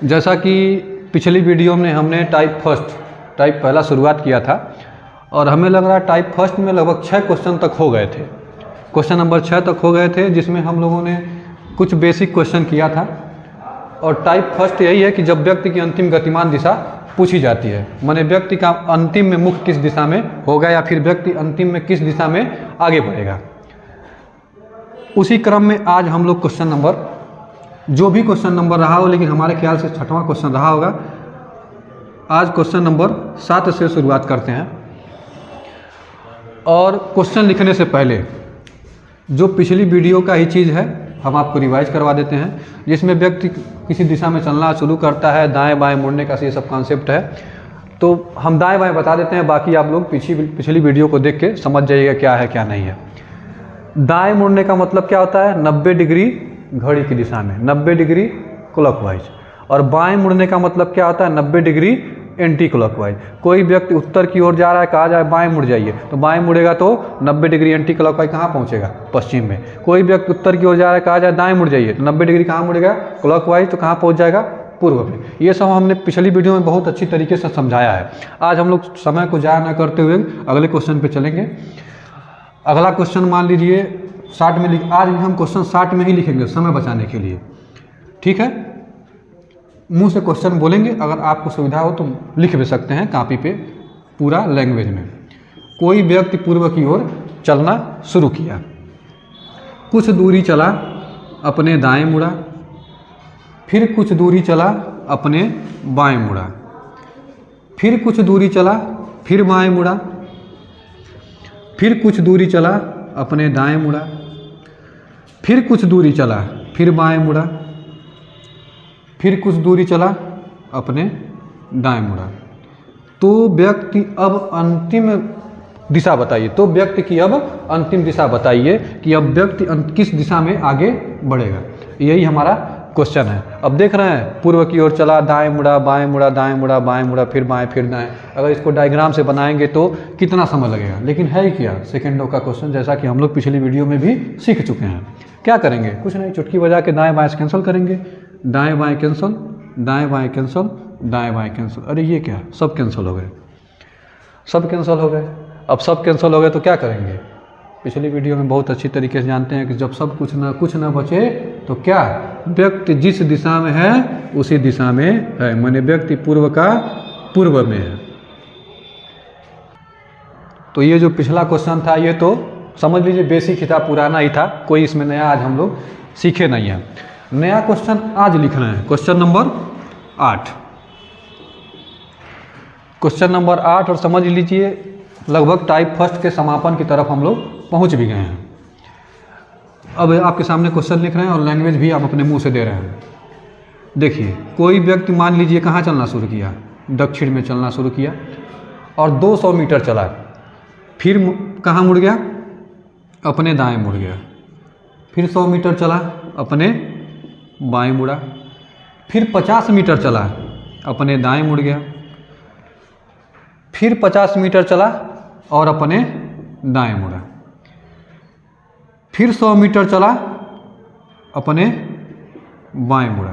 जैसा कि पिछली वीडियो में हमने टाइप पहला शुरुआत किया था और हमें लग रहा है टाइप फर्स्ट में लगभग 6 क्वेश्चन तक हो गए थे। क्वेश्चन नंबर 6 तक हो गए थे, जिसमें हम लोगों ने कुछ बेसिक क्वेश्चन किया था। और टाइप फर्स्ट यही है कि जब व्यक्ति की अंतिम गतिमान दिशा पूछी जाती है, माने व्यक्ति का अंतिम में मुख किस दिशा में होगा या फिर व्यक्ति अंतिम में किस दिशा में आगे बढ़ेगा। उसी क्रम में आज हम लोग क्वेश्चन नंबर, जो भी क्वेश्चन नंबर रहा हो, लेकिन हमारे ख्याल से 6वां क्वेश्चन रहा होगा, आज क्वेश्चन नंबर 7 से शुरुआत करते हैं। और क्वेश्चन लिखने से पहले जो पिछली वीडियो का ही चीज़ है हम आपको रिवाइज करवा देते हैं, जिसमें व्यक्ति किसी दिशा में चलना शुरू करता है, दाएं बाएं मुड़ने का ये सब कॉन्सेप्ट है। तो हम दाएं बाएं बता देते हैं, बाकी आप लोग पिछली वीडियो को देख के समझ जाइएगा क्या है क्या नहीं है। दाएं मुड़ने का मतलब क्या होता है? 90 डिग्री घड़ी की दिशा में, 90 डिग्री क्लॉकवाइज। और बाएं मुड़ने का मतलब क्या होता है? 90 डिग्री एंटी क्लॉकवाइज। कोई व्यक्ति उत्तर की ओर जा रहा है, कहा जाए बाएं मुड़ जाइए, तो बाएं मुड़ेगा तो 90 डिग्री एंटी क्लॉकवाइज कहाँ पहुँचेगा? पश्चिम में। कोई व्यक्ति उत्तर की ओर जा रहा है, कहा जाए दाएं मुड़ जाइए, तो 90 डिग्री कहाँ मुड़ेगा? क्लॉकवाइज, तो कहाँ पहुँच जाएगा? पूर्व में। ये सब हमने पिछली वीडियो में बहुत अच्छी तरीके से समझाया है। आज हम लोग समय को ज़ाया न करते हुए अगले क्वेश्चन पर चलेंगे। अगला क्वेश्चन मान लीजिए 60 में आज भी हम क्वेश्चन 60 में ही लिखेंगे समय बचाने के लिए, ठीक है? मुंह से क्वेश्चन बोलेंगे, अगर आपको सुविधा हो तो लिख भी सकते हैं कॉपी पे पूरा लैंग्वेज में। कोई व्यक्ति पूर्व की ओर चलना शुरू किया, कुछ दूरी चला, अपने दाएं मुड़ा, फिर कुछ दूरी चला, अपने बाएं मुड़ा, फिर कुछ दूरी चला, फिर बाएं मुड़ा, फिर कुछ दूरी चला, अपने दाएं मुड़ा, फिर कुछ दूरी चला, फिर बाएं मुड़ा, फिर कुछ दूरी चला, अपने दाएं मुड़ा। तो व्यक्ति अब अंतिम दिशा बताइए, तो व्यक्ति की अब अंतिम दिशा बताइए कि अब व्यक्ति किस दिशा में आगे बढ़ेगा। यही हमारा क्वेश्चन है। अब देख रहे हैं, पूर्व की ओर चला, दाएं मुड़ा, बाएं मुड़ा, दाएं मुड़ा, बाएं मुड़ा, फिर बाएं, फिर दाएं। अगर इसको डायग्राम से बनाएंगे तो कितना समय लगेगा, लेकिन है क्या सेकेंडों का क्वेश्चन, जैसा कि हम लोग पिछली वीडियो में भी सीख चुके हैं। क्या करेंगे? कुछ नहीं, चुटकी बजा के दाएं बाएं कैंसिल करेंगे, दाएं बाएं कैंसिल, दाएं बाएं कैंसिल, दाएं बाएं कैंसिल। अरे ये क्या, सब कैंसिल हो गए, सब कैंसिल हो गए। अब सब कैंसिल हो गए तो क्या करेंगे? पिछली वीडियो में बहुत अच्छी तरीके से जानते हैं कि जब सब कुछ न बचे तो क्या, व्यक्ति जिस दिशा में है उसी दिशा में है, माने व्यक्ति पूर्व का पूर्व में है। तो ये जो पिछला क्वेश्चन था ये तो समझ लीजिए बेसिक ही था, पुराना ही था, कोई इसमें नया आज हम लोग सीखे नहीं हैं। नया क्वेश्चन आज लिखना है, क्वेश्चन नंबर 8। क्वेश्चन नंबर 8, और समझ लीजिए लगभग टाइप फर्स्ट के समापन की तरफ हम लोग पहुंच भी गए हैं। अब आपके सामने क्वेश्चन लिख रहे हैं और लैंग्वेज भी आप अपने मुंह से दे रहे हैं। देखिए, कोई व्यक्ति मान लीजिए कहाँ चलना शुरू किया? दक्षिण में चलना शुरू किया और 200 मीटर चला, फिर कहाँ मुड़ गया? अपने दाएं मुड़ गया। फिर 100 मीटर चला, अपने बाएं मुड़ा, फिर 50 मीटर चला, अपने दाएं मुड़ गया, फिर 50 मीटर चला और अपने दाएं मुड़ा, फिर 100 मीटर चला, अपने बाएं मुड़ा,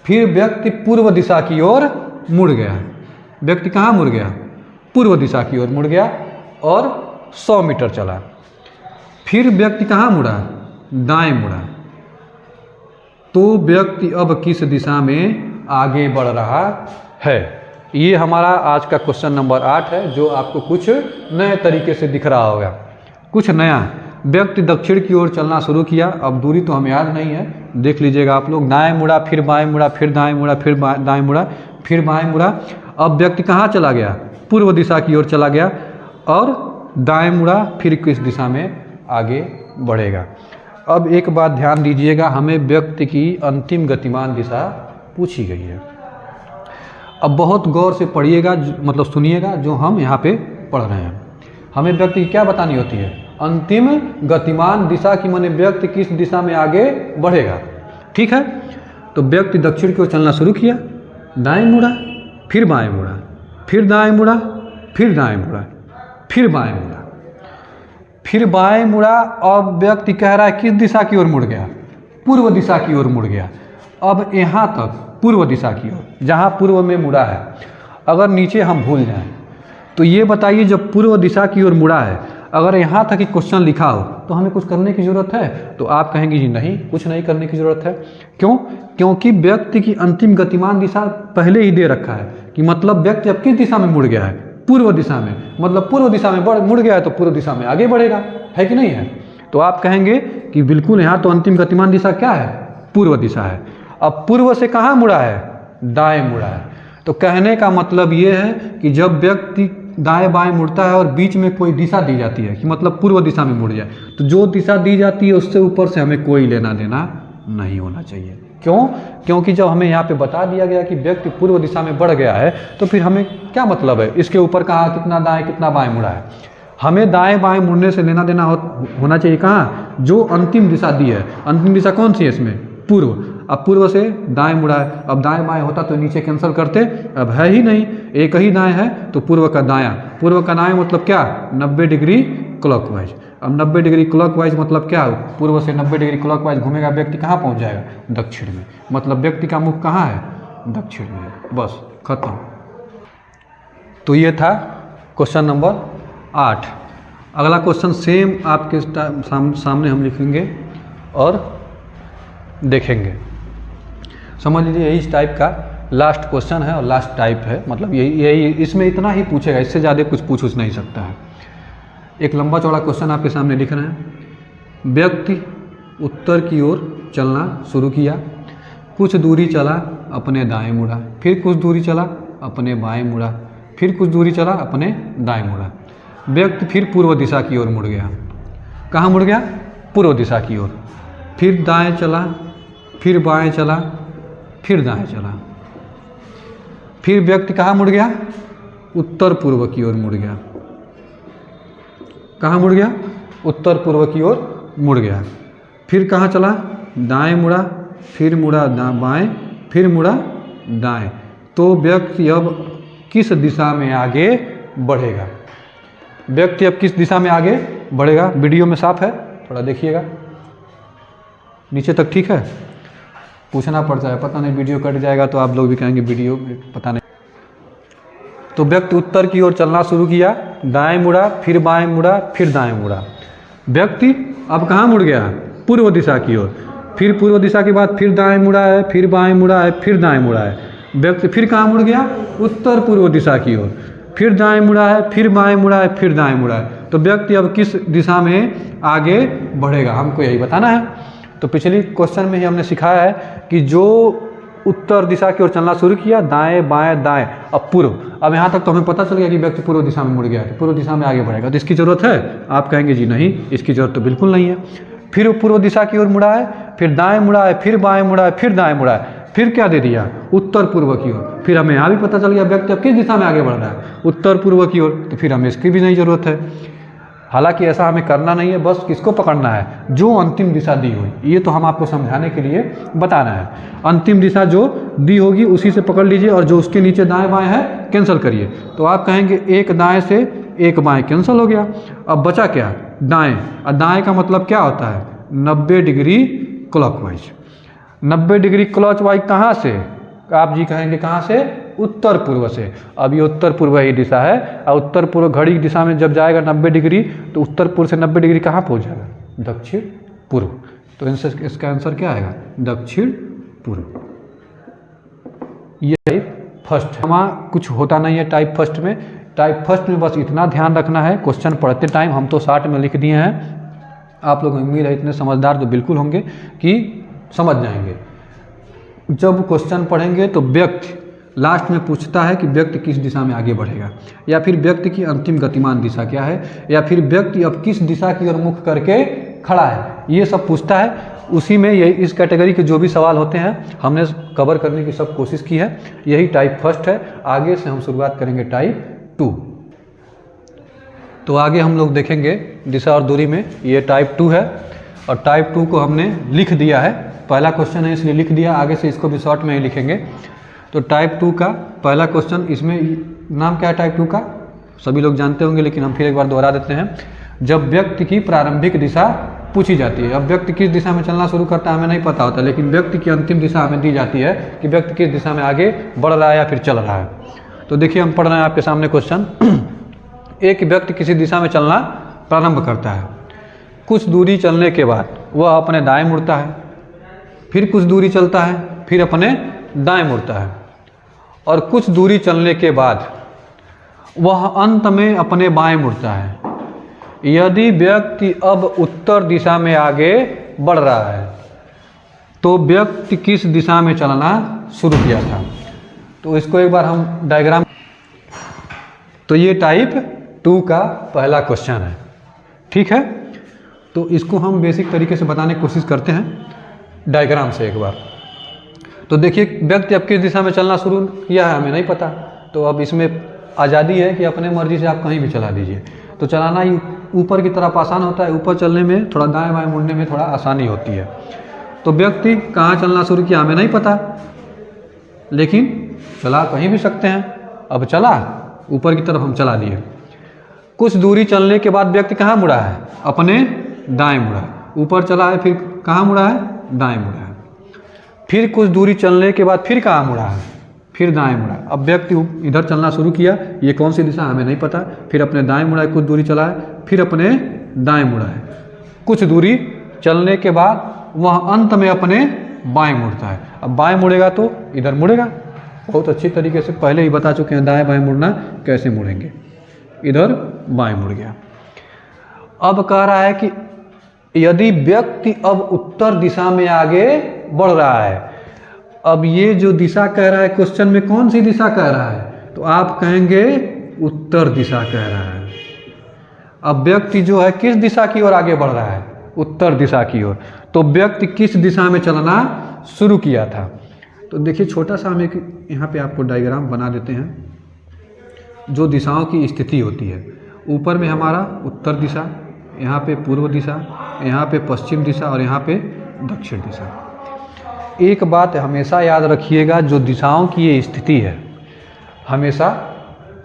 फिर व्यक्ति पूर्व दिशा की ओर मुड़ गया। व्यक्ति कहाँ मुड़ गया? पूर्व दिशा की ओर मुड़ गया और 100 मीटर चला। फिर व्यक्ति कहाँ मुड़ा? दाएं मुड़ा। तो व्यक्ति अब किस दिशा में आगे बढ़ रहा है? ये हमारा आज का क्वेश्चन नंबर 8 है, जो आपको कुछ नए तरीके से दिख रहा होगा, कुछ नया। व्यक्ति दक्षिण की ओर चलना शुरू किया, अब दूरी तो हमें याद नहीं है, देख लीजिएगा आप लोग। दाएं मुड़ा, फिर बाएं मुड़ा, फिर दाएं मुड़ा, फिर दाएं मुड़ा, फिर बाएं मुड़ा। अब व्यक्ति कहाँ चला गया? पूर्व दिशा की ओर चला गया और दाएं मुड़ा, फिर किस दिशा में आगे बढ़ेगा। अब एक बात ध्यान दीजिएगा, हमें व्यक्ति की अंतिम गतिमान दिशा पूछी गई है। अब बहुत गौर से पढ़िएगा, मतलब सुनिएगा जो हम यहाँ पे पढ़ रहे हैं। हमें व्यक्ति की क्या बतानी होती है? अंतिम गतिमान दिशा की, माने व्यक्ति किस दिशा में आगे बढ़ेगा, ठीक है? तो व्यक्ति दक्षिण की ओर चलना शुरू किया, दाएं मुड़ा, फिर बाएं मुड़ा, फिर दाएं मुड़ा, फिर दाएं मुड़ा, फिर बाएं मुड़ा, फिर बाएं मुड़ा। और व्यक्ति कह रहा है किस दिशा की ओर मुड़ गया? पूर्व दिशा की ओर मुड़ गया। अब यहाँ तक पूर्व दिशा की ओर, जहाँ पूर्व में मुड़ा है, अगर नीचे हम भूल जाएं तो ये बताइए जब पूर्व दिशा की ओर मुड़ा है, अगर यहाँ तक ही क्वेश्चन लिखा हो तो हमें कुछ करने की ज़रूरत है? तो आप कहेंगे जी नहीं, कुछ नहीं करने की ज़रूरत है। क्यों? क्योंकि व्यक्ति की अंतिम गतिमान दिशा पहले ही दे रखा है कि मतलब व्यक्ति अब किस दिशा में मुड़ गया है, पूर्व दिशा में, मतलब पूर्व दिशा में मुड़ गया है तो पूर्व दिशा में आगे बढ़ेगा, है कि नहीं है? तो आप कहेंगे कि बिल्कुल यहाँ तो अंतिम गतिमान दिशा क्या है, पूर्व दिशा है। अब पूर्व से कहाँ मुड़ा है, दाएं मुड़ा है। तो कहने का मतलब ये है कि जब व्यक्ति दाएं बाएं मुड़ता है और बीच में कोई दिशा दी जाती है कि मतलब पूर्व दिशा में मुड़ जाए, तो जो दिशा दी जाती है उससे ऊपर से हमें कोई लेना देना नहीं होना चाहिए। क्यों? क्योंकि जब हमें यहाँ पे बता दिया गया कि व्यक्ति पूर्व दिशा में बढ़ गया है तो फिर हमें क्या मतलब है इसके ऊपर कहाँ कितना दाएं कितना बाएं मुड़ा है। हमें दाएं बाएं मुड़ने से लेना देना होना चाहिए कहाँ, जो अंतिम दिशा दी है। अंतिम दिशा कौन सी है इसमें, पूर्व। अब पूर्व से दाएं मुड़ा है, अब दाएं बाएं होता तो नीचे कैंसिल करते, अब है ही नहीं, एक ही दाएं है तो पूर्व का दायां। पूर्व का दायां मतलब क्या, 90 डिग्री क्लॉकवाइज। अब 90 डिग्री क्लॉकवाइज मतलब क्या, पूर्व से 90 डिग्री क्लॉकवाइज घूमेगा व्यक्ति कहाँ पहुँच जाएगा, दक्षिण में। मतलब व्यक्ति का मुख कहाँ है, दक्षिण में है। बस खत्म। तो ये था क्वेश्चन नंबर 8। अगला क्वेश्चन सेम आपके सामने हम लिखेंगे और देखेंगे। समझ लीजिए यही इस टाइप का लास्ट क्वेश्चन है और लास्ट टाइप है, मतलब यही इसमें इतना ही पूछेगा, इससे ज़्यादा कुछ पूछ नहीं सकता है। एक लंबा चौड़ा क्वेश्चन आपके सामने लिख रहे हैं। व्यक्ति उत्तर की ओर चलना शुरू किया, कुछ दूरी चला अपने दाएं मुड़ा, फिर कुछ दूरी चला अपने बाएं मुड़ा, फिर कुछ दूरी चला अपने दाएं मुड़ा। व्यक्ति फिर पूर्व दिशा की ओर मुड़ गया। कहाँ मुड़ गया, पूर्व दिशा की ओर। फिर दाएं चला, फिर बाएं चला, फिर दाएं चला। फिर व्यक्ति कहाँ मुड़ गया, उत्तर पूर्व की ओर मुड़ गया। कहाँ मुड़ गया, उत्तर पूर्व की ओर मुड़ गया। फिर कहाँ चला, दाएं मुड़ा, फिर मुड़ा बाएं, फिर मुड़ा दाएं। तो व्यक्ति अब किस दिशा में आगे बढ़ेगा, व्यक्ति अब किस दिशा में आगे बढ़ेगा। वीडियो में साफ है, थोड़ा देखिएगा नीचे तक, ठीक है। पूछना पड़ता है, पता नहीं वीडियो कट जाएगा तो आप लोग भी कहेंगे वीडियो पता नहीं। तो व्यक्ति उत्तर की ओर चलना शुरू किया, दाएं मुड़ा, फिर बाएं मुड़ा, फिर दाएं मुड़ा। व्यक्ति अब कहाँ मुड़ गया, पूर्व दिशा की ओर। फिर पूर्व दिशा के बाद फिर दाएं मुड़ा है, फिर बाएं मुड़ा है, फिर दाएं मुड़ा है। व्यक्ति फिर कहाँ मुड़ गया, उत्तर पूर्व दिशा की ओर। फिर दाएं मुड़ा है, फिर बाएं मुड़ा है, फिर दाएं मुड़ा है। तो व्यक्ति अब किस दिशा में आगे बढ़ेगा, हमको यही बताना है। तो पिछली क्वेश्चन में ही हमने सिखाया है कि जो उत्तर दिशा की ओर चलना शुरू किया, दाएं बाएं दाएं, अब पूर्व। अब यहाँ तक तो हमें पता चल गया कि व्यक्ति पूर्व दिशा में मुड़ गया है, तो पूर्व दिशा में आगे बढ़ेगा। तो इसकी ज़रूरत है, आप कहेंगे जी नहीं, इसकी ज़रूरत तो बिल्कुल नहीं है। फिर वो पूर्व दिशा की ओर मुड़ा है, फिर दाएं मुड़ा है, फिर बाएं मुड़ा है, फिर दाएं मुड़ा है, फिर क्या दे दिया, उत्तर पूर्व की ओर। फिर हमें यहाँ भी पता चल गया व्यक्ति अब किस दिशा में आगे बढ़ रहा है, उत्तर पूर्व की ओर। तो फिर हमें इसकी भी नहीं ज़रूरत है। हालांकि ऐसा हमें करना नहीं है, बस किसको पकड़ना है, जो अंतिम दिशा दी हुई। ये तो हम आपको समझाने के लिए बताना है। अंतिम दिशा जो दी होगी उसी से पकड़ लीजिए, और जो उसके नीचे दाएं बाएं है कैंसिल करिए। तो आप कहेंगे एक दाएं से एक बाएं कैंसिल हो गया। अब बचा क्या, दाएं। और दाएं का मतलब क्या होता है, 90 डिग्री क्लॉकवाइज। 90 डिग्री क्लॉकवाइज कहाँ से, आप जी कहेंगे कहाँ से, उत्तर पूर्व से। अब ये उत्तर पूर्व ही दिशा है, और उत्तर पूर्व घड़ी की दिशा में जब जाएगा 90 डिग्री, तो उत्तर पूर्व से 90 डिग्री कहाँ पहुँच जाएगा, दक्षिण पूर्व। तो इसका आंसर क्या आएगा, दक्षिण पूर्व। ये टाइप फर्स्ट है। वहाँ कुछ होता नहीं है टाइप फर्स्ट में। टाइप फर्स्ट में बस इतना ध्यान रखना है, क्वेश्चन पढ़ते टाइम हम तो शॉर्ट में लिख दिए हैं, आप लोग उम्मीद है इतने समझदार तो बिल्कुल होंगे कि समझ जाएंगे। जब क्वेश्चन पढ़ेंगे तो व्यक्ति लास्ट में पूछता है कि व्यक्ति किस दिशा में आगे बढ़ेगा, या फिर व्यक्ति की अंतिम गतिमान दिशा क्या है, या फिर व्यक्ति अब किस दिशा की ओर मुख करके खड़ा है, ये सब पूछता है। उसी में यही इस कैटेगरी के जो भी सवाल होते हैं हमने कवर करने की सब कोशिश की है। यही टाइप फर्स्ट है। आगे से हम शुरुआत करेंगे टाइप 2। तो आगे हम लोग देखेंगे दिशा और दूरी में, ये टाइप 2 है। और टाइप 2 को हमने लिख दिया है, पहला क्वेश्चन है इसलिए लिख दिया, आगे से इसको भी शॉर्ट में ही लिखेंगे। तो टाइप 2 का पहला क्वेश्चन, इसमें नाम क्या है टाइप 2 का, सभी लोग जानते होंगे लेकिन हम फिर एक बार दोहरा देते हैं। जब व्यक्ति की प्रारंभिक दिशा पूछी जाती है। अब व्यक्ति किस दिशा में चलना शुरू करता है हमें नहीं पता होता, लेकिन व्यक्ति की अंतिम दिशा हमें दी जाती है कि व्यक्ति किस दिशा में आगे बढ़ रहा है या फिर चल रहा है। तो देखिए हम पढ़ रहे हैं आपके सामने क्वेश्चन। एक व्यक्ति किसी दिशा में चलना प्रारंभ करता है, कुछ दूरी चलने के बाद वह अपने दाएं मुड़ता है, फिर कुछ दूरी चलता है, फिर अपने दाएं मुड़ता है, और कुछ दूरी चलने के बाद वह अंत में अपने बाएं मुड़ता है। यदि व्यक्ति अब उत्तर दिशा में आगे बढ़ रहा है तो व्यक्ति किस दिशा में चलना शुरू किया था। तो इसको एक बार हम डायग्राम, तो ये टाइप 2 का पहला क्वेश्चन है, ठीक है। तो इसको हम बेसिक तरीके से बताने की कोशिश करते हैं डायग्राम से एक बार। तो देखिए व्यक्ति अब किस दिशा में चलना शुरू किया है हमें नहीं पता, तो अब इसमें आज़ादी है कि अपने मर्जी से आप कहीं भी चला दीजिए। तो चलाना ही ऊपर की तरफ आसान होता है, ऊपर चलने में थोड़ा दाएं बाएं मुड़ने में थोड़ा आसानी होती है। तो व्यक्ति कहाँ चलना शुरू किया हमें नहीं पता, लेकिन चला कहीं भी सकते हैं। अब चला ऊपर की तरफ हम चला दिए, कुछ दूरी चलने के बाद व्यक्ति कहाँ मुड़ा है, अपने दाएं मुड़ा। ऊपर चला है फिर कहाँ मुड़ा है, दाएं मुड़ा है। फिर कुछ दूरी चलने के बाद फिर कहाँ मुड़ा है, फिर दाएं मुड़ा। अब व्यक्ति इधर चलना शुरू किया, ये कौन सी दिशा हमें नहीं पता, फिर अपने दाएं मुड़ा है, कुछ दूरी चला है, फिर अपने दाएं मुड़ा है। कुछ दूरी चलने के बाद वह अंत में अपने बाएं मुड़ता है। अब बाएं मुड़ेगा तो इधर मुड़ेगा, बहुत अच्छी तरीके से पहले ही बता चुके हैं दाएं बाएं मुड़ना कैसे मुड़ेंगे। इधर बाएं मुड़ गया। अब कह रहा है कि यदि व्यक्ति अब उत्तर दिशा में आगे बढ़ रहा है, अब ये जो दिशा कह रहा है क्वेश्चन में कौन सी दिशा कह रहा है, तो आप कहेंगे उत्तर दिशा कह रहा है। अब व्यक्ति जो है किस दिशा की ओर आगे बढ़ रहा है, उत्तर दिशा की ओर। तो व्यक्ति किस दिशा में चलना शुरू किया था। तो देखिए छोटा सा हम एक यहाँ पे आपको डायग्राम बना देते हैं जो दिशाओं की स्थिति होती है। ऊपर में हमारा उत्तर दिशा, यहाँ पे पूर्व दिशा, यहाँ पे पश्चिम दिशा और यहाँ पे दक्षिण दिशा। एक बात हमेशा याद रखिएगा, जो दिशाओं की ये स्थिति है हमेशा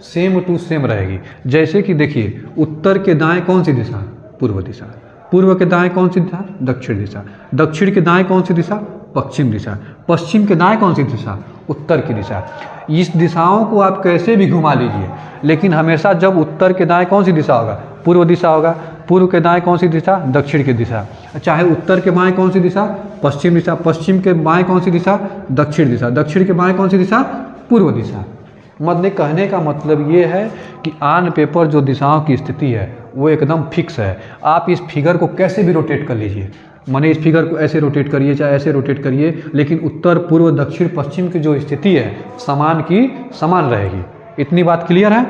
सेम टू सेम रहेगी। जैसे कि देखिए उत्तर के दाएं कौन सी दिशा, पूर्व दिशा। पूर्व के दाएं कौन सी दिशा, दक्षिण दिशा। दक्षिण के दाएं कौन सी दिशा, पश्चिम दिशा। पश्चिम के दाएं कौन सी दिशा, उत्तर की दिशा। इस दिशाओं को आप कैसे भी घुमा लीजिए, लेकिन हमेशा जब उत्तर के दाएं कौन सी दिशा होगा, पूर्व दिशा होगा। पूर्व के दाएं कौन सी दिशा, दक्षिण की दिशा। चाहे उत्तर के बाएं कौन सी दिशा, पश्चिम दिशा। पश्चिम के बाएं कौन सी दिशा, दक्षिण दिशा। दक्षिण के बाएं कौन सी दिशा, पूर्व दिशा। मतलब कहने का मतलब ये है कि ऑन पेपर जो दिशाओं की स्थिति है वो एकदम फिक्स है। आप इस फिगर को कैसे भी रोटेट कर लीजिए, माने इस फिगर को ऐसे रोटेट करिए चाहे ऐसे रोटेट करिए, लेकिन उत्तर पूर्व दक्षिण पश्चिम की जो स्थिति है समान की समान रहेगी। इतनी बात क्लियर है।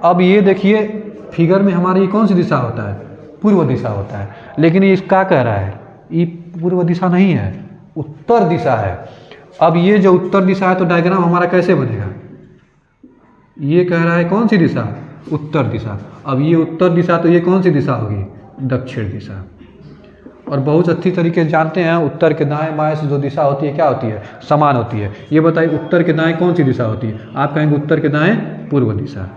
अब ये देखिए फिगर में हमारी कौन सी दिशा होता है, पूर्व दिशा होता है, लेकिन ये क्या कह रहा है, ये पूर्व दिशा नहीं है, उत्तर दिशा है। अब ये जो उत्तर दिशा है तो डायग्राम हमारा कैसे बनेगा, ये कह रहा है कौन सी दिशा, उत्तर दिशा। अब ये उत्तर दिशा तो ये कौन सी दिशा होगी, दक्षिण दिशा। और बहुत अच्छी तरीके से जानते हैं उत्तर के दाएं बाएं से जो दिशा होती है क्या होती है, समान होती है। ये बताइए उत्तर के दाएं कौन सी दिशा होती है, आप कहेंगे उत्तर के दाएं पूर्व दिशा।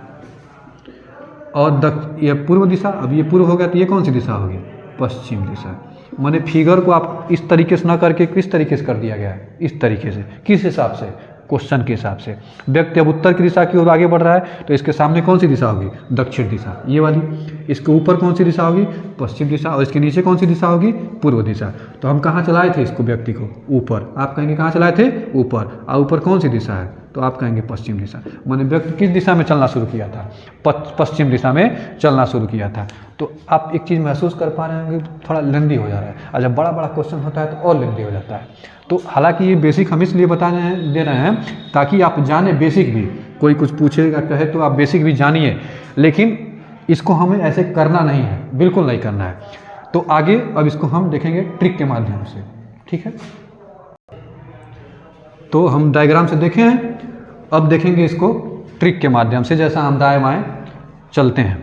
और ये पूर्व दिशा, अब ये पूर्व हो गया तो ये कौन सी दिशा होगी, पश्चिम दिशा। माने फिगर को आप इस तरीके से ना करके किस तरीके से कर दिया गया है, इस तरीके से। किस हिसाब से, क्वेश्चन के हिसाब से। व्यक्ति अब उत्तर की दिशा की ओर आगे बढ़ रहा है तो इसके सामने कौन सी दिशा होगी, दक्षिण दिशा, ये वाली। इसके ऊपर कौन सी दिशा होगी, पश्चिम दिशा। और इसके नीचे कौन सी दिशा होगी, पूर्व दिशा। तो हम कहाँ चलाए थे इसको, व्यक्ति को ऊपर। आप कहेंगे कहाँ चलाए थे, ऊपर। और ऊपर कौन सी दिशा है, तो आप कहेंगे पश्चिम दिशा। मैंने व्यक्ति किस दिशा में चलना शुरू किया था, पश्चिम दिशा में चलना शुरू किया था। तो आप एक चीज़ महसूस कर पा रहे होंगे, थोड़ा लेंदी हो जा रहा है। और जब बड़ा बड़ा क्वेश्चन होता है तो और लेंदी हो जाता है। तो हालांकि ये बेसिक हम इसलिए दे रहे हैं ताकि आप जाने बेसिक भी, कोई कुछ पूछेगा कहे तो आप बेसिक भी जानिए, लेकिन इसको हमें ऐसे करना नहीं है, बिल्कुल नहीं करना है। तो आगे अब इसको हम देखेंगे ट्रिक के माध्यम से, ठीक है। तो हम डायग्राम से देखे हैं, अब देखेंगे इसको ट्रिक के माध्यम से। जैसा हम दाएं बाएं चलते हैं,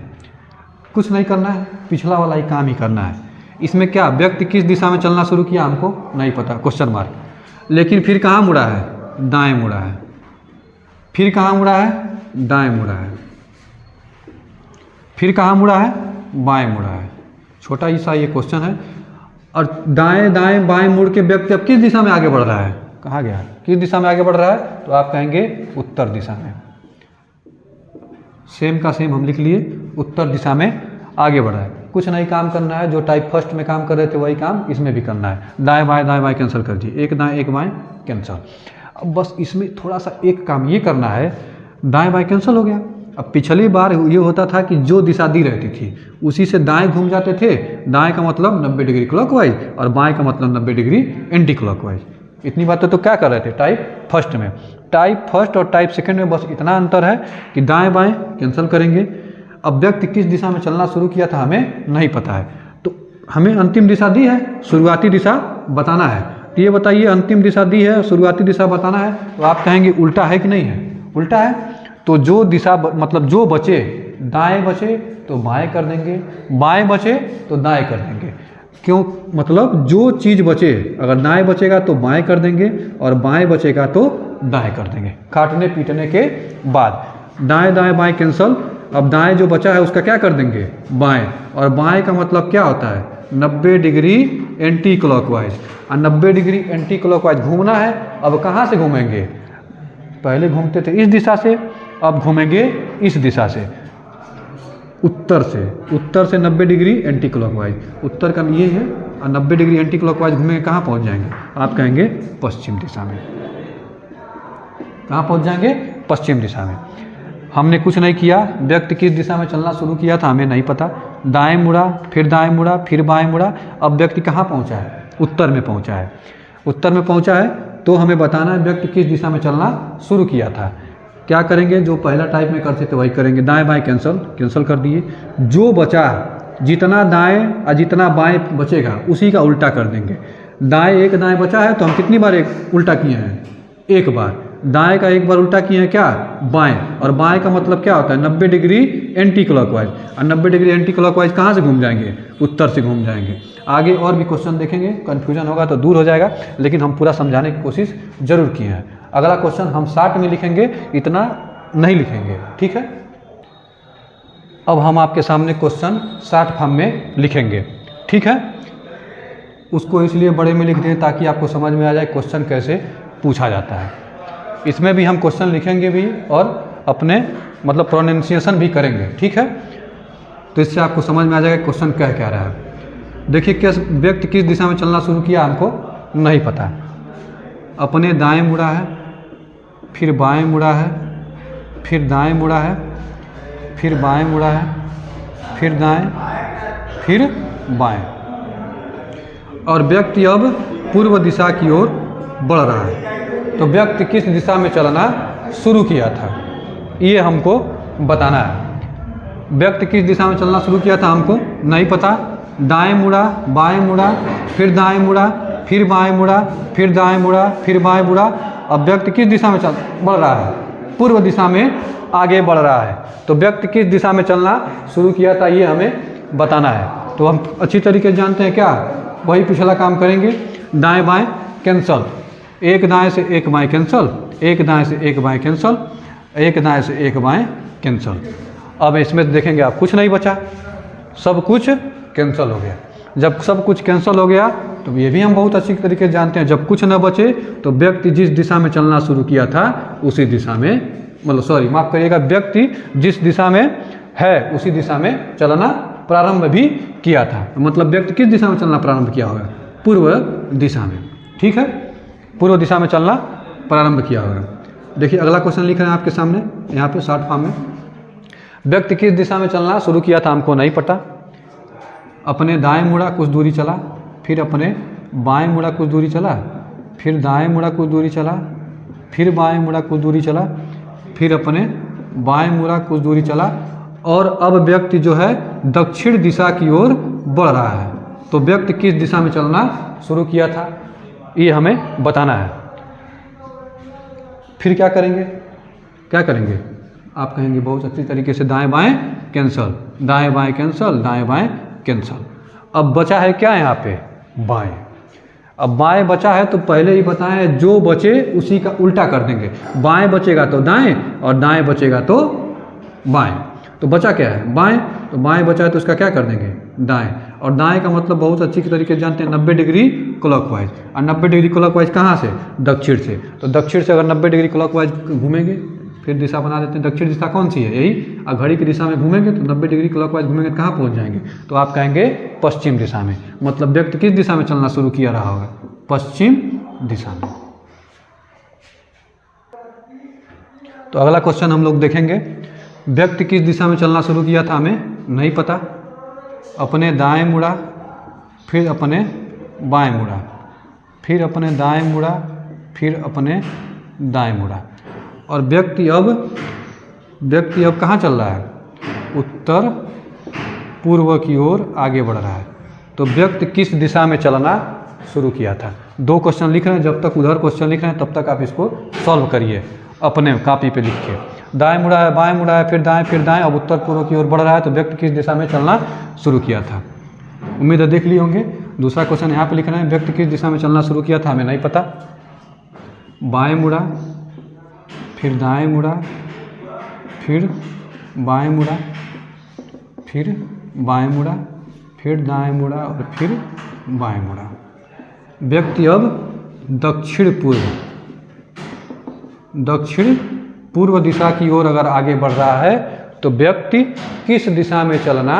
कुछ नहीं करना है, पिछला वाला ही काम ही करना है। इसमें क्या, व्यक्ति किस दिशा में चलना शुरू किया हमको नहीं पता, क्वेश्चन मार्क। लेकिन फिर कहाँ मुड़ा है, दाएं मुड़ा है। फिर कहाँ मुड़ा है, दाएं मुड़ा है। फिर कहाँ मुड़ा है, बाएं मुड़ा है। छोटा ही सा ये क्वेश्चन है। और दाएं दाएं बाएं मुड़ के व्यक्ति अब किस दिशा में आगे बढ़ रहा है, कहाँ गया, किस दिशा में आगे बढ़ रहा है, तो आप कहेंगे उत्तर दिशा में। सेम का सेम हम लिख लिए, उत्तर दिशा में आगे बढ़ रहा है। कुछ नहीं काम करना है, जो टाइप फर्स्ट में काम कर रहे थे वही काम इसमें भी करना है। दाएं बाएं कैंसिल कर दिए, एक दाएं एक बाएं कैंसिल। अब बस इसमें थोड़ा सा एक काम ये करना है, दाएं बाएं कैंसिल हो गया। अब पिछली बार ये होता था कि जो दिशा दी रहती थी उसी से दाएं घूम जाते थे। दाएं का मतलब 90 डिग्री क्लॉकवाइज और बाएं का मतलब 90 डिग्री एंटी क्लॉकवाइज। इतनी बातें तो क्या कर रहे थे टाइप फर्स्ट में। टाइप फर्स्ट और टाइप सेकंड में बस इतना अंतर है कि दाएं बाएं कैंसिल करेंगे। अब व्यक्ति किस दिशा में चलना शुरू किया था हमें नहीं पता है, तो हमें अंतिम दिशा दी है, शुरुआती दिशा बताना है। तो ये बताइए, अंतिम दिशा दी है, शुरुआती दिशा बताना है, तो आप कहेंगे उल्टा है कि नहीं है, उल्टा है। तो जो दिशा मतलब जो बचे, दाएं बचे तो बाएं कर देंगे, बाएं बचे तो दाएं कर देंगे। क्यों, मतलब जो चीज़ बचे, अगर दाएं बचेगा तो बाएं कर देंगे और बाएं बचेगा तो दाएं कर देंगे। काटने पीटने के बाद दाएं दाएं बाएं कैंसल। अब दाएं जो बचा है उसका क्या कर देंगे, बाएं, और बाएं का मतलब क्या होता है 90 डिग्री एंटी क्लॉकवाइज। और 90 डिग्री एंटी क्लॉकवाइज घूमना है। अब कहाँ से घूमेंगे, पहले घूमते थे इस दिशा से, अब घूमेंगे इस दिशा से, उत्तर से। उत्तर से 90 डिग्री एंटी क्लॉकवाइज, उत्तर का ये है, और 90 डिग्री एंटी क्लॉकवाइज घूमेंगे, कहाँ पहुँच जाएंगे, आप कहेंगे पश्चिम दिशा में। कहाँ पहुँच जाएंगे, पश्चिम दिशा में। हमने कुछ नहीं किया, व्यक्ति किस दिशा में चलना शुरू किया था हमें नहीं पता। दाएं मुड़ा, फिर दाएं मुड़ा, फिर बाएं मुड़ा। अब व्यक्ति कहाँ पहुँचा है, उत्तर में पहुँचा है। उत्तर में पहुँचा है तो हमें बताना है व्यक्ति किस दिशा में चलना शुरू किया था। क्या करेंगे, जो पहला टाइप में करते थे वही करेंगे, दाएं बाएं कैंसिल कर दिए। जो बचा, जितना दाएं और जितना बाएं बचेगा उसी का उल्टा कर देंगे। दाएं एक दाएं बचा है तो हम कितनी बार एक उल्टा किए हैं, एक बार। दाएं का एक बार उल्टा किए हैं क्या, बाएं, और बाएं का मतलब क्या होता है 90 डिग्री एंटी क्लॉकवाइज। और 90 डिग्री एंटी क्लॉकवाइज कहाँ से घूम जाएंगे, उत्तर से घूम जाएंगे। आगे और भी क्वेश्चन देखेंगे, कन्फ्यूजन होगा तो दूर हो जाएगा, लेकिन हम पूरा समझाने की कोशिश जरूर किए हैं। अगला क्वेश्चन हम 60 में लिखेंगे, इतना नहीं लिखेंगे, ठीक है। अब हम आपके सामने क्वेश्चन 60 फॉर्म में लिखेंगे, ठीक है। उसको इसलिए बड़े में लिख दें ताकि आपको समझ में आ जाए क्वेश्चन कैसे पूछा जाता है। इसमें भी हम क्वेश्चन लिखेंगे भी और अपने मतलब प्रोनाउंसिएशन भी करेंगे, ठीक है। तो इससे आपको समझ में आ जाएगा क्वेश्चन कह क्या रहा है। देखिए, किस व्यक्ति किस दिशा में चलना शुरू किया हमको नहीं पता। अपने दाएं मुड़ा है, फिर बाएं मुड़ा है, फिर दाएं मुड़ा है, फिर बाएं मुड़ा है, फिर दाएं, फिर बाएं। और व्यक्ति अब पूर्व दिशा की ओर बढ़ रहा है। तो व्यक्ति किस दिशा में चलना शुरू किया था ये हमको बताना है। व्यक्ति किस दिशा में चलना शुरू किया था हमको नहीं पता। दाएं मुड़ा, बाएं मुड़ा, फिर दाएं मुड़ा, फिर बाएं मुड़ा, फिर दाएं मुड़ा, फिर बाएं मुड़ा। अब व्यक्ति किस दिशा में बढ़ रहा है, पूर्व दिशा में आगे बढ़ रहा है। तो व्यक्ति किस दिशा में चलना शुरू किया था ये हमें बताना है। तो हम अच्छी तरीके से जानते हैं क्या, वही पिछला काम करेंगे। दाएं बाएं कैंसल, एक दाएं से एक बाएं कैंसल, एक दाएं से एक बाएं कैंसल, एक दाएं से एक बाएं कैंसल। अब इसमें देखेंगे आप कुछ नहीं बचा, सब कुछ कैंसिल हो गया। जब सब कुछ कैंसिल हो गया तो ये भी हम बहुत अच्छी तरीके से जानते हैं, जब कुछ न बचे तो व्यक्ति जिस दिशा में चलना शुरू किया था उसी दिशा में, मतलब सॉरी माफ़ करिएगा, व्यक्ति जिस दिशा में है उसी दिशा में चलना प्रारंभ भी किया था। मतलब व्यक्ति किस दिशा में चलना प्रारंभ किया होगा, पूर्व दिशा में, ठीक है। पूर्व दिशा में चलना प्रारंभ किया होगा। देखिए अगला क्वेश्चन लिख रहे हैं आपके सामने यहाँ पे शॉर्ट फॉर्म में। व्यक्ति किस दिशा में चलना शुरू किया था हमको नहीं पता। अपने दाएं मुड़ा कुछ दूरी चला, फिर अपने बाएं मुड़ा कुछ दूरी चला, फिर दाएं मुड़ा कुछ दूरी चला, फिर बाएं मुड़ा कुछ दूरी चला, फिर अपने बाएं मुड़ा कुछ दूरी चला, और अब व्यक्ति जो है दक्षिण दिशा की ओर बढ़ रहा है। तो व्यक्ति किस दिशा में चलना शुरू किया था ये हमें बताना है। फिर क्या करेंगे, क्या करेंगे, आप कहेंगे बहुत अच्छी तरीके से दाएं बाएं कैंसल, दाएं बाएं कैंसल, दाएं बाएं कैंसल। अब बचा है क्या यहाँ पे, बाएं। अब बाएं बचा है तो पहले ही बताएं जो बचे उसी का उल्टा कर देंगे। बाएं बचेगा तो दाएं और दाएं बचेगा तो बाएं। तो बचा क्या है, बाएं। तो बाएं बचा है तो उसका क्या कर देंगे, दाएं। और दाएं का मतलब बहुत अच्छी तरीके से जानते हैं 90 डिग्री क्लॉकवाइज। और 90 डिग्री क्लॉकवाइज कहाँ से? दक्षिण से। तो दक्षिण से अगर 90 डिग्री क्लॉकवाइज घूमेंगे, फिर दिशा बना देते हैं। दक्षिण दिशा कौन सी है? यही। और घड़ी की दिशा में घूमेंगे तो 90 डिग्री क्लॉकवाइज घूमेंगे तो कहाँ पहुँच जाएंगे? तो आप कहेंगे पश्चिम दिशा में। मतलब व्यक्ति किस दिशा में चलना शुरू किया रहा होगा? पश्चिम दिशा में। तो अगला क्वेश्चन हम लोग देखेंगे, व्यक्ति किस दिशा में चलना शुरू किया था? हमें नहीं पता। अपने दाएं मुड़ा, फिर अपने बाएं मुड़ा, फिर अपने दाएं मुड़ा, फिर अपने दाएं मुड़ा। और व्यक्ति अब कहाँ चल रहा है? उत्तर पूर्व की ओर आगे बढ़ रहा है। तो व्यक्ति किस दिशा में चलना शुरू किया था? 2 क्वेश्चन लिख रहे हैं, जब तक उधर क्वेश्चन लिख रहे हैं तब तक आप इसको सॉल्व करिए अपने कॉपी पे लिख के। दाएं मुड़ा है, बाएं मुड़ा है, फिर दाएं, अब उत्तर पूर्व की ओर बढ़ रहा है। तो व्यक्ति किस दिशा में चलना शुरू किया था? उम्मीद है देख लिए होंगे। दूसरा क्वेश्चन यहाँ पे लिख रहे हैं, व्यक्ति किस दिशा में चलना शुरू किया था? हमें नहीं पता। बाएं मुड़ा, फिर दाएं मुड़ा, फिर बाएं मुड़ा, फिर बाएं मुड़ा, फिर दाएं मुड़ा और फिर बाएं मुड़ा। व्यक्ति अब दक्षिण पूर्व दिशा की ओर अगर आगे बढ़ रहा है तो व्यक्ति किस दिशा में चलना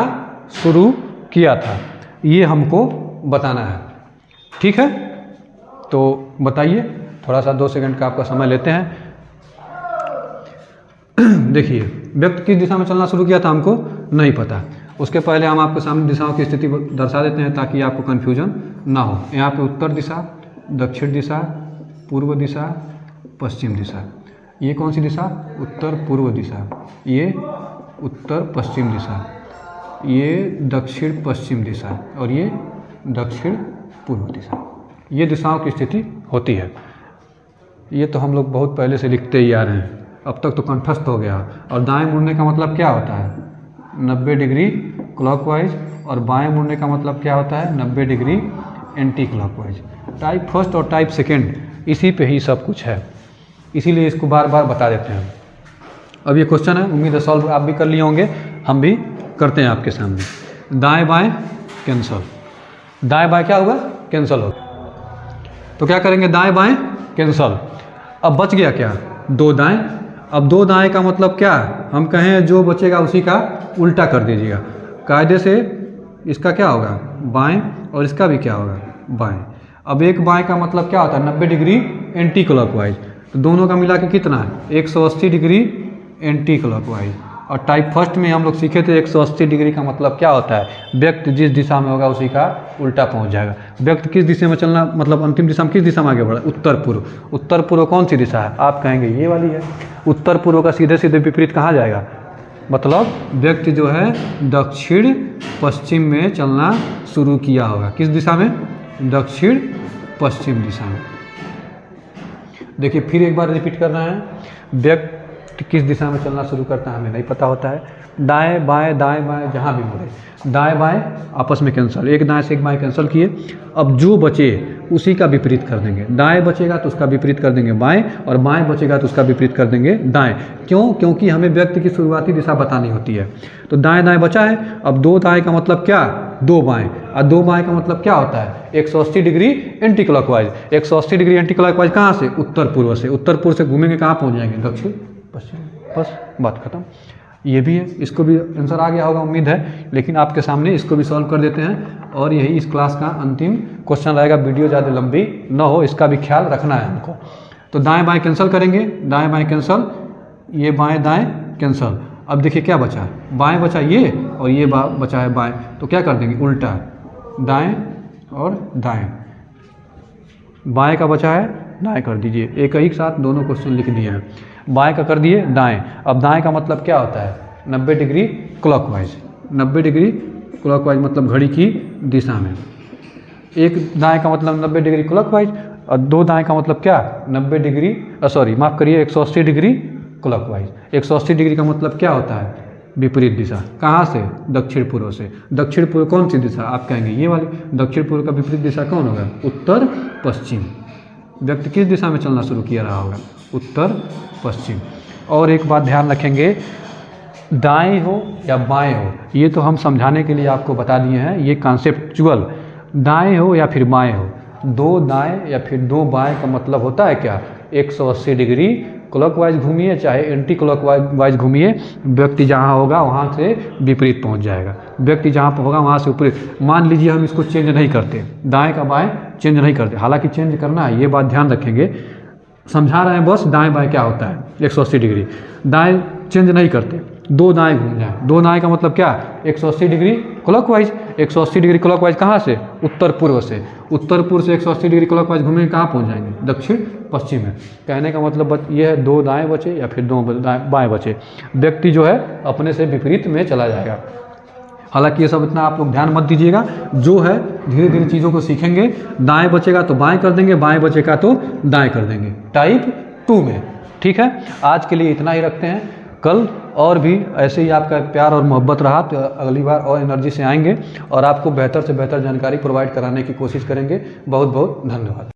शुरू किया था, ये हमको बताना है। ठीक है, तो बताइए। थोड़ा सा 2 सेकंड का आपका समय लेते हैं। देखिए, व्यक्ति किस दिशा में चलना शुरू किया था हमको नहीं पता। उसके पहले हम आपके सामने दिशाओं की स्थिति दर्शा देते हैं ताकि आपको कन्फ्यूजन ना हो। यहाँ पे उत्तर दिशा, दक्षिण दिशा, पूर्व दिशा, पश्चिम दिशा। ये कौन सी दिशा? उत्तर पूर्व दिशा। ये उत्तर पश्चिम दिशा, ये दक्षिण पश्चिम दिशा और ये दक्षिण पूर्व दिशा। ये दिशाओं की स्थिति होती है। ये तो हम लोग बहुत पहले से लिखते ही आ रहे हैं, अब तक तो कंठस्थ हो गया। और दाएं मुड़ने का मतलब क्या होता है? 90 डिग्री क्लॉकवाइज। और बाएं मुड़ने का मतलब क्या होता है? 90 degree anti clockwise. Type first और टाइप सेकेंड इसी पे ही सब कुछ है, इसीलिए इसको बार बार बता देते हैं। अब ये क्वेश्चन है, उम्मीद है सॉल्व आप भी कर लिए होंगे, हम भी करते हैं आपके सामने। दाएं बाएं कैंसल, दाएं बाएं क्या होगा? कैंसल होगा। तो क्या करेंगे? दाएं बाएं कैंसल। अब बच गया क्या? 2 दाएं। अब 2 दाएं का मतलब क्या? हम कहें जो बचेगा उसी का उल्टा कर दीजिएगा। कायदे से इसका क्या होगा? बाएं, और इसका भी क्या होगा? बाएं। अब एक बाएं का मतलब क्या होता है? 90 डिग्री एंटी क्लॉकवाइज। तो दोनों का मिला के कितना है? 180 डिग्री एंटी क्लॉकवाइज। और टाइप फर्स्ट में हम लोग सीखे थे 180 डिग्री का मतलब क्या होता है? व्यक्ति जिस दिशा में होगा उसी का उल्टा पहुंच जाएगा। व्यक्ति किस दिशा में चलना, मतलब अंतिम दिशा में किस दिशा में आगे बढ़ा? उत्तर पूर्व। उत्तर पूर्व कौन सी दिशा है? आप कहेंगे ये वाली है। उत्तर पूर्व का सीधे सीधे विपरीत कहाँ जाएगा? मतलब व्यक्ति जो है दक्षिण पश्चिम में चलना शुरू किया होगा। किस दिशा में? दक्षिण पश्चिम दिशा में। देखिए फिर एक बार रिपीट कर रहे हैं, व्यक्ति किस दिशा में चलना शुरू करता है हमें नहीं पता होता है। दाएं बाएं दाएं बाएं जहाँ भी मुड़े, दाएं बाएं आपस में कैंसिल, एक दाएं से एक बाएं कैंसिल किए। अब जो बचे उसी का विपरीत कर देंगे। दाएं बचेगा तो उसका विपरीत कर देंगे बाएं, और बाएं बचेगा तो उसका विपरीत कर देंगे दाएं। क्यों? क्योंकि हमें व्यक्ति की शुरुआती दिशा बतानी होती है। तो दाएं दाएं बचा है। अब 2 दाएं का मतलब क्या? 2 बाएं। और 2 बाएं का मतलब क्या होता है? 180 degree anti clockwise. 180 degree anti clockwise कहाँ से? उत्तर पूर्व से। उत्तर पूर्व से घूमेंगे कहाँ पहुँच जाएंगे? दक्षिण पश्चिम। बस बात खत्म। ये भी है, इसको भी आंसर आ गया होगा उम्मीद है, लेकिन आपके सामने इसको भी सॉल्व कर देते हैं। और यही इस क्लास का अंतिम क्वेश्चन रहेगा। वीडियो ज़्यादा लंबी ना हो, इसका भी ख्याल रखना है हमको। तो दाएं बाएं कैंसिल करेंगे, दाएं बाएं कैंसिल, ये बाएं दाएं कैंसिल। अब देखिए क्या बचा? बाएं बचा ये, और ये बचा है बाएं। तो क्या कर देंगे? उल्टा, दाएं और दाएं। बाएं का बचा है, दाएं कर दीजिए। एक ही साथ दोनों क्वेश्चन लिख दिए हैं। बाएं का कर दिए दाएं। अब दाएं का मतलब क्या होता है? 90 डिग्री क्लॉकवाइज। 90 डिग्री क्लॉकवाइज मतलब घड़ी की दिशा में। एक दाएं का मतलब 90 डिग्री क्लॉकवाइज, और 2 दाएं का मतलब क्या? 90 डिग्री, सॉरी माफ़ करिए, 180 डिग्री क्लॉकवाइज। 180 डिग्री का मतलब क्या होता है? विपरीत दिशा। कहाँ से? दक्षिण पूर्व से। दक्षिण पूर्व कौन सी दिशा? आप कहेंगे ये वाली। दक्षिण पूर्व का विपरीत दिशा कौन होगा? उत्तर पश्चिम। व्यक्ति किस दिशा में चलना शुरू किया रहा होगा? उत्तर पश्चिम। और एक बात ध्यान रखेंगे, दाएं हो या बाएं हो, ये तो हम समझाने के लिए आपको बता दिए हैं। ये कॉन्सेप्चुअल, दाएं हो या फिर बाएं हो, दो दाएं या फिर दो बाएं का मतलब होता है क्या, 180 डिग्री क्लॉकवाइज घूमिए चाहे एंटी क्लॉकवाइज घूमिए, व्यक्ति जहाँ होगा वहाँ से विपरीत पहुँच जाएगा, व्यक्ति जहाँ पर होगा वहाँ से विपरीत। मान लीजिए हम इसको चेंज नहीं करते, दाएं का बाएं चेंज नहीं करते, हालांकि चेंज करना है, ये बात ध्यान रखेंगे, समझा रहे हैं बस दाएं बाएं क्या होता है। 180 डिग्री दाएं चेंज नहीं करते, दो दाएं घूम जाए, दो दाएं का मतलब क्या, 180 डिग्री क्लॉकवाइज। 180 डिग्री क्लॉकवाइज कहाँ से, उत्तर पूर्व से, उत्तर पूर्व से 180 डिग्री क्लॉकवाइज घूमेंगे कहाँ पहुँच जाएंगे, दक्षिण पश्चिम में। कहने का मतलब ये है, दो दाएं बचे या फिर दो बाएं बचे, व्यक्ति जो है अपने से विपरीत में चला जाएगा। हालांकि ये सब इतना आप लोग ध्यान मत दीजिएगा, जो है धीरे धीरे चीज़ों को सीखेंगे। दाएं बचेगा तो बाएं कर देंगे, बाएं बचेगा तो दाएं कर देंगे, टाइप 2 में। ठीक है, आज के लिए इतना ही रखते हैं। कल और भी ऐसे ही आपका प्यार और मोहब्बत रहा तो अगली बार और एनर्जी से आएंगे और आपको बेहतर से बेहतर जानकारी प्रोवाइड कराने की कोशिश करेंगे। बहुत बहुत धन्यवाद।